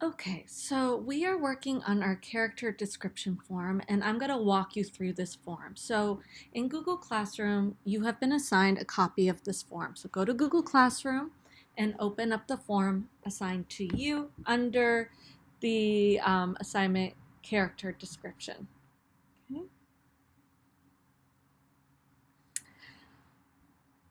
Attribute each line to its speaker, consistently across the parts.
Speaker 1: Okay, so we are working on our character description form, and I'm going to walk you through this form. So in Google Classroom, you have been assigned a copy of this form. So go to Google Classroom and open up the form assigned to you under the assignment character description. Okay.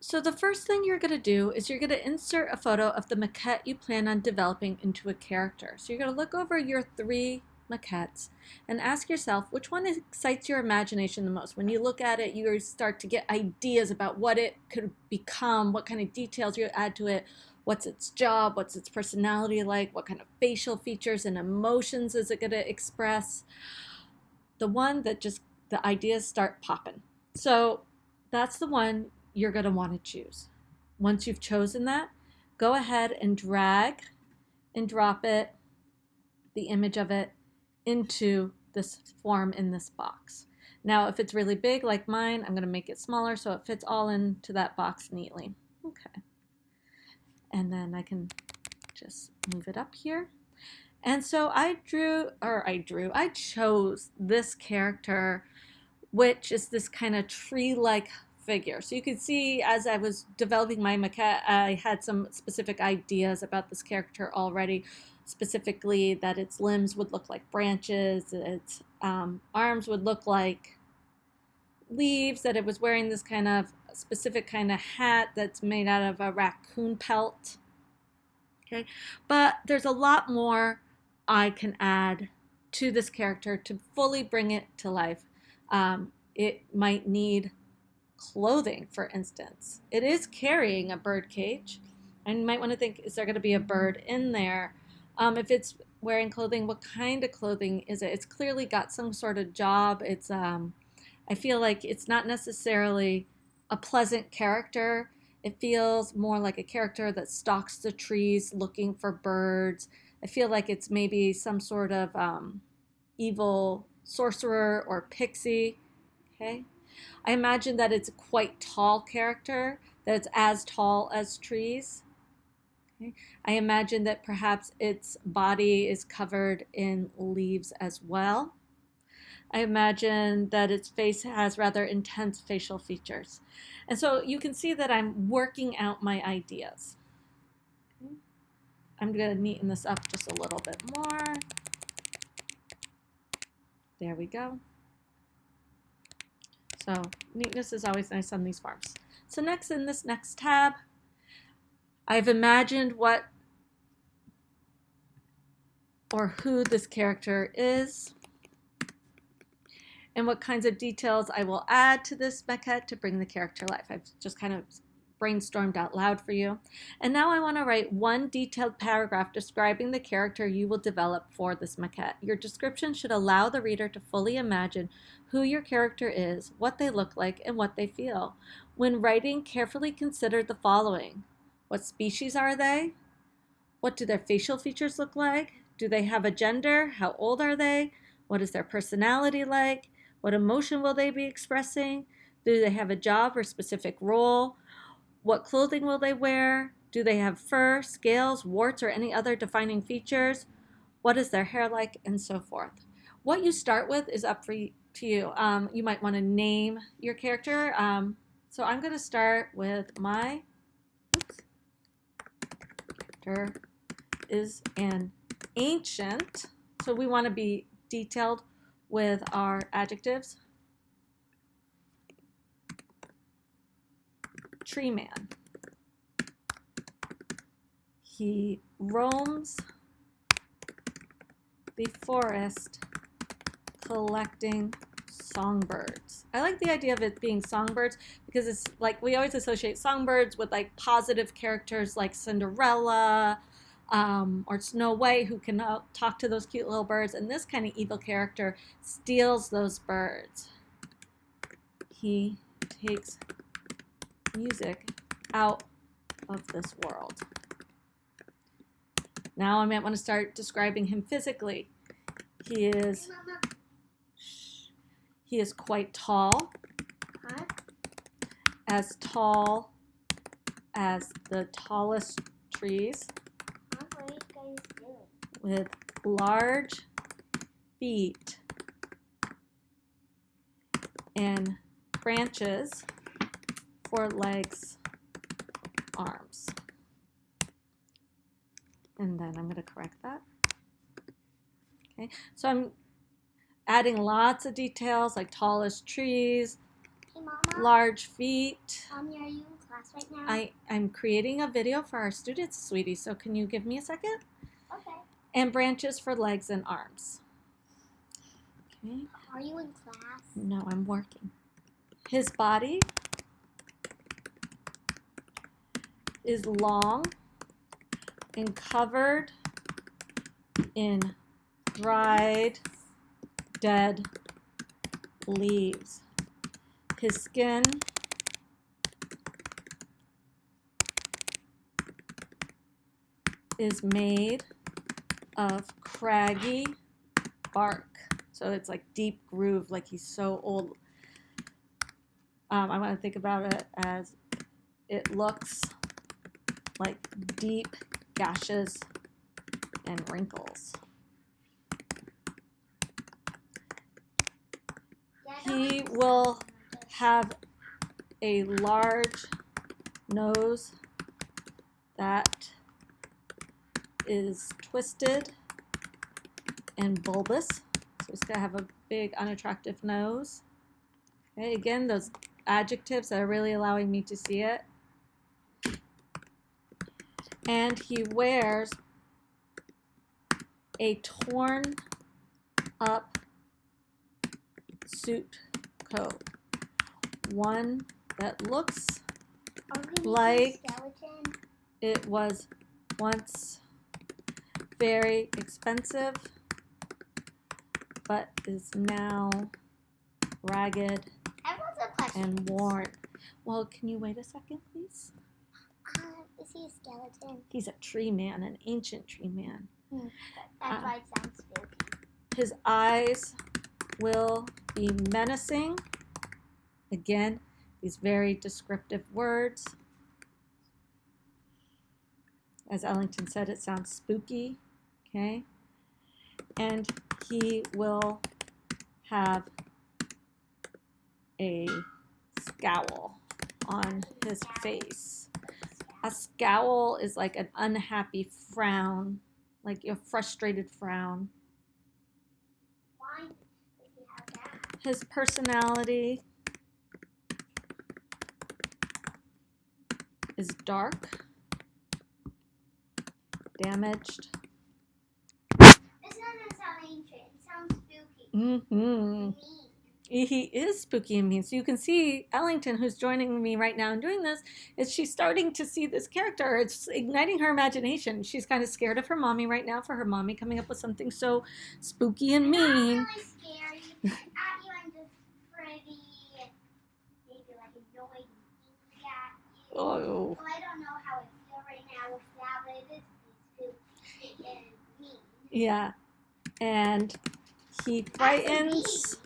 Speaker 1: So the first thing you're going to do is you're going to insert a photo of the maquette you plan on developing into a character. So you're going to look over your 3 maquettes and ask yourself which one excites your imagination the most. When you look at it, you start to get ideas about what it could become, what kind of details you add to it, what's its job, what's its personality like, what kind of facial features and emotions is it going to express. The one that just the ideas start popping. So that's the one you're going to want to choose. Once you've chosen that, go ahead and drag and drop it, the image of it, into this form in this box. Now, if it's really big like mine, I'm going to make it smaller so it fits all into that box neatly. Okay. And then I can just move it up here. And so I chose this character, which is this kind of tree-like figure. So you can see as I was developing my maquette, I had some specific ideas about this character already, specifically that its limbs would look like branches, its arms would look like leaves, that it was wearing this kind of specific kind of hat that's made out of a raccoon pelt. Okay, but there's a lot more I can add to this character to fully bring it to life. It might need clothing, for instance. It is carrying a bird cage, and you might want to think, is there going to be a bird in there? If it's wearing clothing, what kind of clothing is it? It's clearly got some sort of job. I feel like it's not necessarily a pleasant character. It feels more like a character that stalks the trees looking for birds. I feel like it's maybe some sort of evil sorcerer or pixie. Okay. I imagine that it's a quite tall character, that it's as tall as trees. Okay. I imagine that perhaps its body is covered in leaves as well. I imagine that its face has rather intense facial features. And so you can see that I'm working out my ideas. Okay. I'm going to neaten this up just a little bit more. There we go. So neatness is always nice on these forms. So next, in this next tab, I've imagined what or who this character is and what kinds of details I will add to this maquette to bring the character to life. I've just kind of brainstormed out loud for you. And now I want to write one detailed paragraph describing the character you will develop for this maquette. Your description should allow the reader to fully imagine who your character is, what they look like, and what they feel. When writing, carefully consider the following. What species are they? What do their facial features look like? Do they have a gender? How old are they? What is their personality like? What emotion will they be expressing? Do they have a job or specific role? What clothing will they wear? Do they have fur, scales, warts, or any other defining features? What is their hair like? And so forth. What you start with is up to you. You might want to name your character. So I'm going to start with my character is an ancient. So we want to be detailed with our adjectives. Tree man. He roams the forest collecting songbirds. I like the idea of it being songbirds because it's like we always associate songbirds with like positive characters like Cinderella or Snow White who can talk to those cute little birds, and this kind of evil character steals those birds. He takes music out of this world. Now I might want to start describing him physically. He is quite tall, as tall as the tallest trees.
Speaker 2: What are you guys doing?
Speaker 1: with large feet and branches for legs, arms. And then I'm going to correct that. Okay, so I'm adding lots of details like tallest trees,
Speaker 2: Hey, Mama.
Speaker 1: large feet.
Speaker 2: Mommy, are you in class right now?
Speaker 1: I'm creating a video for our students, sweetie, so can you give me a second?
Speaker 2: Okay.
Speaker 1: And branches for legs and arms. Okay.
Speaker 2: Are you in class?
Speaker 1: No, I'm working. His body is long and covered in dried, dead leaves. His skin is made of craggy bark. So it's like deep groove, like he's so old. I want to think about it as it looks like deep gashes and wrinkles. He will have a large nose that is twisted and bulbous. So he's going to have a big, unattractive nose. Okay, again, those adjectives that are really allowing me to see it. And he wears a torn up suit coat. One that looks like it was once very expensive, but is now ragged and worn. Well, can you wait a second, please?
Speaker 2: Is he a skeleton?
Speaker 1: He's a tree man, an ancient tree man.
Speaker 2: That's why it sounds spooky.
Speaker 1: His eyes will be menacing. Again, these very descriptive words. As Ellington said, it sounds spooky. Okay? And he will have a scowl on his face. A scowl is like an unhappy frown, like a frustrated frown.
Speaker 2: Why does he have that?
Speaker 1: His personality is dark, damaged.
Speaker 2: This doesn't sound ancient. It sounds spooky. Mean.
Speaker 1: He is spooky and mean. So you can see Ellington, who's joining me right now and doing this, is she's starting to see this character. It's igniting her imagination. She's kind of scared of her mommy right now for her mommy coming up with something so spooky and mean.
Speaker 2: I'm not really scared. At you, I'm just pretty, maybe like annoyed and angry at you.
Speaker 1: Oh.
Speaker 2: Well, I don't know how I feel right now with that, but it is spooky and mean.
Speaker 1: Yeah. And he frightens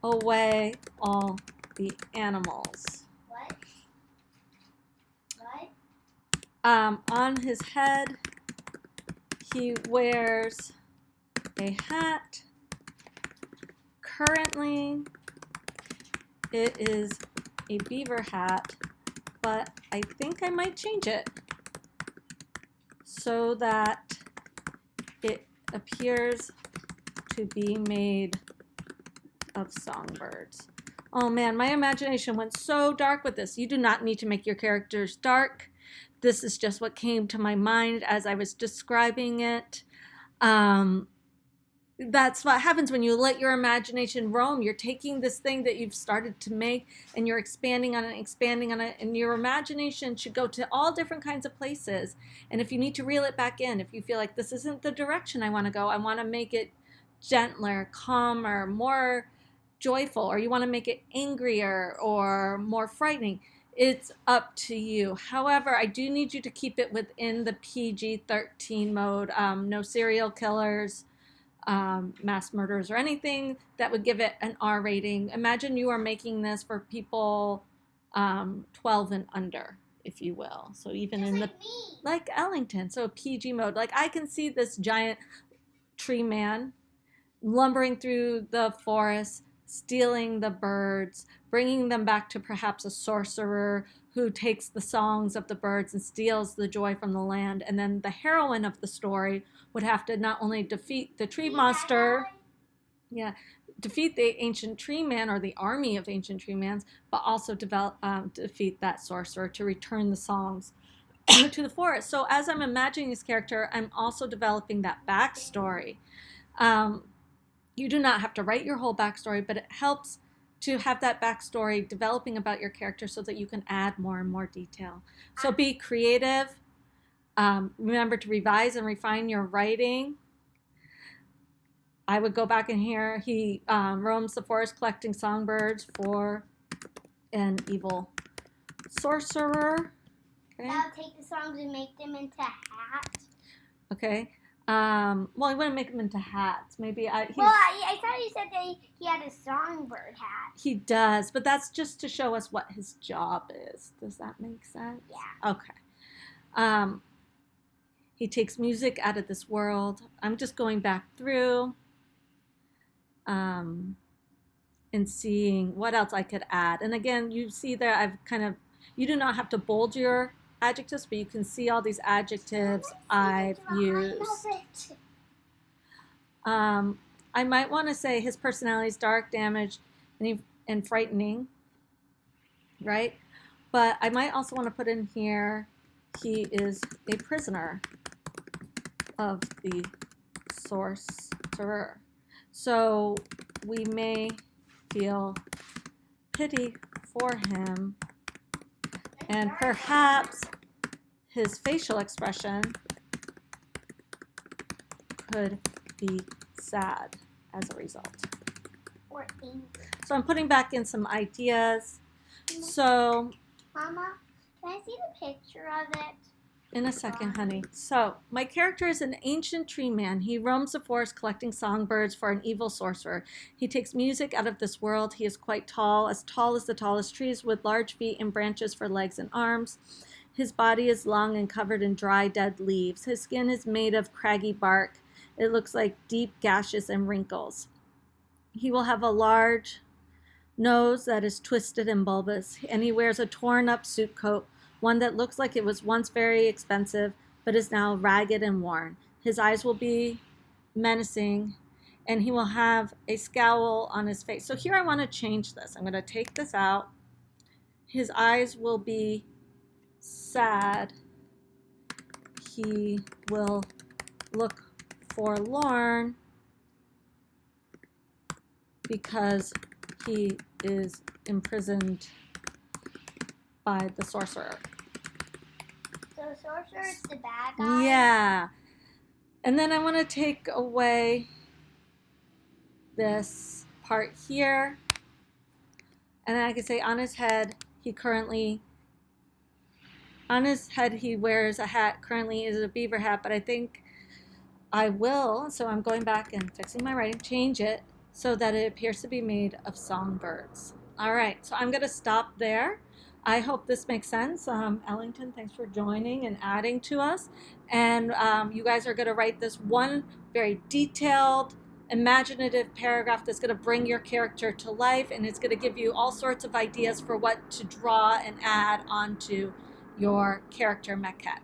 Speaker 1: away all the animals.
Speaker 2: What?
Speaker 1: On his head, he wears a hat. Currently, it is a beaver hat, but I think I might change it so that it appears to be made of songbirds. Oh man, my imagination went so dark with this. You do not need to make your characters dark. This is just what came to my mind as I was describing it. That's what happens when you let your imagination roam. You're taking this thing that you've started to make and you're expanding on it, and your imagination should go to all different kinds of places. And if you need to reel it back in, if you feel like this isn't the direction I want to go, I want to make it gentler, calmer, more joyful, or you want to make it angrier or more frightening, it's up to you. However, I do need you to keep it within the PG-13 mode. No serial killers, mass murders, or anything that would give it an R rating. Imagine you are making this for people 12 and under. if you will. So even
Speaker 2: Just
Speaker 1: in
Speaker 2: like me.
Speaker 1: like Ellington, so PG mode. Like I can see this giant tree man lumbering through the forest, stealing the birds, bringing them back to perhaps a sorcerer who takes the songs of the birds and steals the joy from the land. And then the heroine of the story would have to not only defeat the tree
Speaker 2: See
Speaker 1: monster,
Speaker 2: that,
Speaker 1: yeah, defeat the ancient tree man or the army of ancient tree mans, but also defeat that sorcerer to return the songs to the forest. So as I'm imagining this character, I'm also developing that backstory. You do not have to write your whole backstory, but it helps to have that backstory developing about your character so that you can add more and more detail. So be creative. Remember to revise and refine your writing. I would go back in here. He roams the forest collecting songbirds for an evil sorcerer. Okay.
Speaker 2: I'll take the songs and make them into hats.
Speaker 1: Okay. Well, I wouldn't make them into hats. Maybe
Speaker 2: I thought you said that he had a songbird hat.
Speaker 1: He does, but that's just to show us what his job is. Does that make sense?
Speaker 2: Yeah.
Speaker 1: Okay. He takes music out of this world. I'm just going back through and seeing what else I could add. And again, you see there you do not have to bold your adjectives, but you can see all these adjectives I've used. I might want to say his personality is dark, damaged, and frightening, right? But I might also want to put in here he is a prisoner of the sorcerer. So we may feel pity for him, and perhaps his facial expression could be sad as a result.
Speaker 2: Or angry.
Speaker 1: So I'm putting back in some ideas. So,
Speaker 2: Mama, can I see the picture of it?
Speaker 1: In a second, honey. So, my character is an ancient tree man. He roams the forest collecting songbirds for an evil sorcerer. He takes music out of this world. He is quite tall as the tallest trees, with large feet and branches for legs and arms. His body is long and covered in dry, dead leaves. His skin is made of craggy bark. It looks like deep gashes and wrinkles. He will have a large nose that is twisted and bulbous, and he wears a torn-up suit coat, one that looks like it was once very expensive, but is now ragged and worn. His eyes will be menacing, and he will have a scowl on his face. So here I want to change this. I'm going to take this out. His eyes will be sad. He will look forlorn because he is imprisoned by the sorcerer.
Speaker 2: So sorcerer is the bad guy?
Speaker 1: Yeah. And then I want to take away this part here. And then I can say on his head he wears a hat. Currently is a beaver hat, but I think I will, so I'm going back and fixing my writing, change it so that it appears to be made of songbirds. All right, so I'm going to stop there. I hope this makes sense. Ellington, thanks for joining and adding to us. And you guys are going to write this one very detailed, imaginative paragraph that's going to bring your character to life, and it's going to give you all sorts of ideas for what to draw and add onto your character maquette.